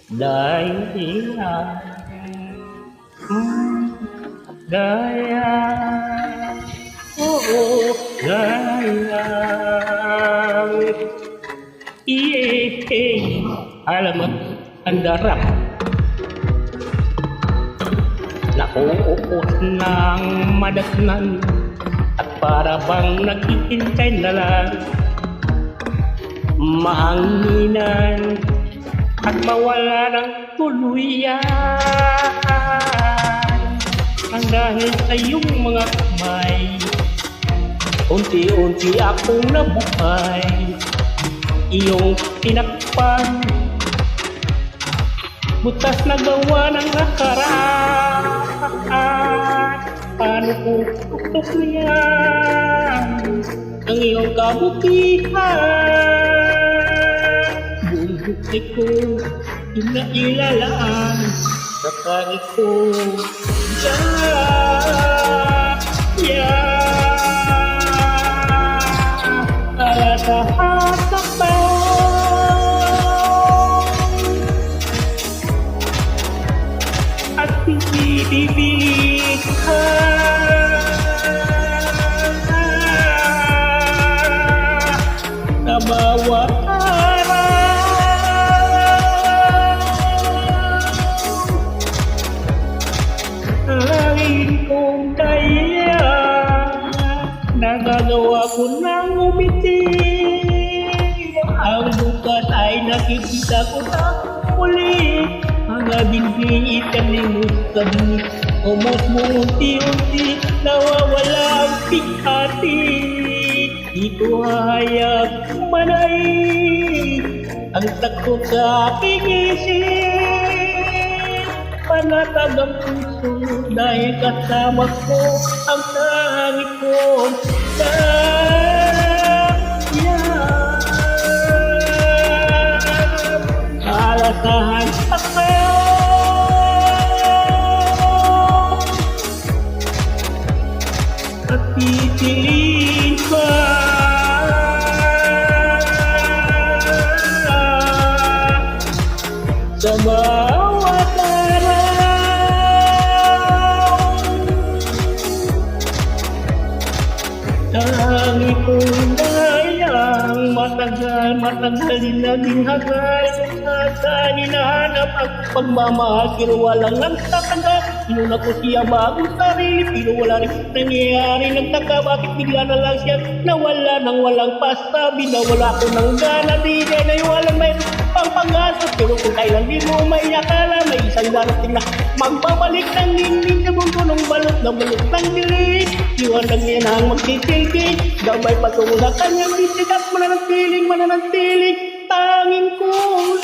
Dahilan Gaya Oo Gaya Alam mo ang darap Nauukot ng madatnan at para bang naghihintay na lang mahanginan at mawala ng tuluyan ang dahil sa iyong mga kamay unti-unti akong nabuhay iyong tinakpan butas na gawa ng nakaraan paano ko tuktok niyan ang iyong kabutihan buong buhay ko inailalaan sa kari ko alatahatak pa at pinibibig ka sa bawat langit kong daya nagagawa ko ng umiti ang bukas ay nakikita ko na muli mga binbing ikalimutan umot mo unti-unti nawawala ang pighati di ko hayag manay ang takot sa aking isip panatag ang puso dahil kasama ko ang tanging kong alasahan ako at pipiliin pa sa bawat tangi kong dayang matagal din naging hagal sa hinahanap ang pagmamahal pero walang nagtatanda inuna ko siya bagong sarili pero wala rin nangyayari nagtaka bakit bigla na lang siya nawala nang walang pasabi nawala ko ng gana di na walang may pang pag-asa pero kung kailan di mo may akala may isang darating na magbabalik ng ningning sa mundo ng balot ng dilig iwanag niya na ang magtitilgig gabay patungo sa kanyang bisigat mananatiling tanging kong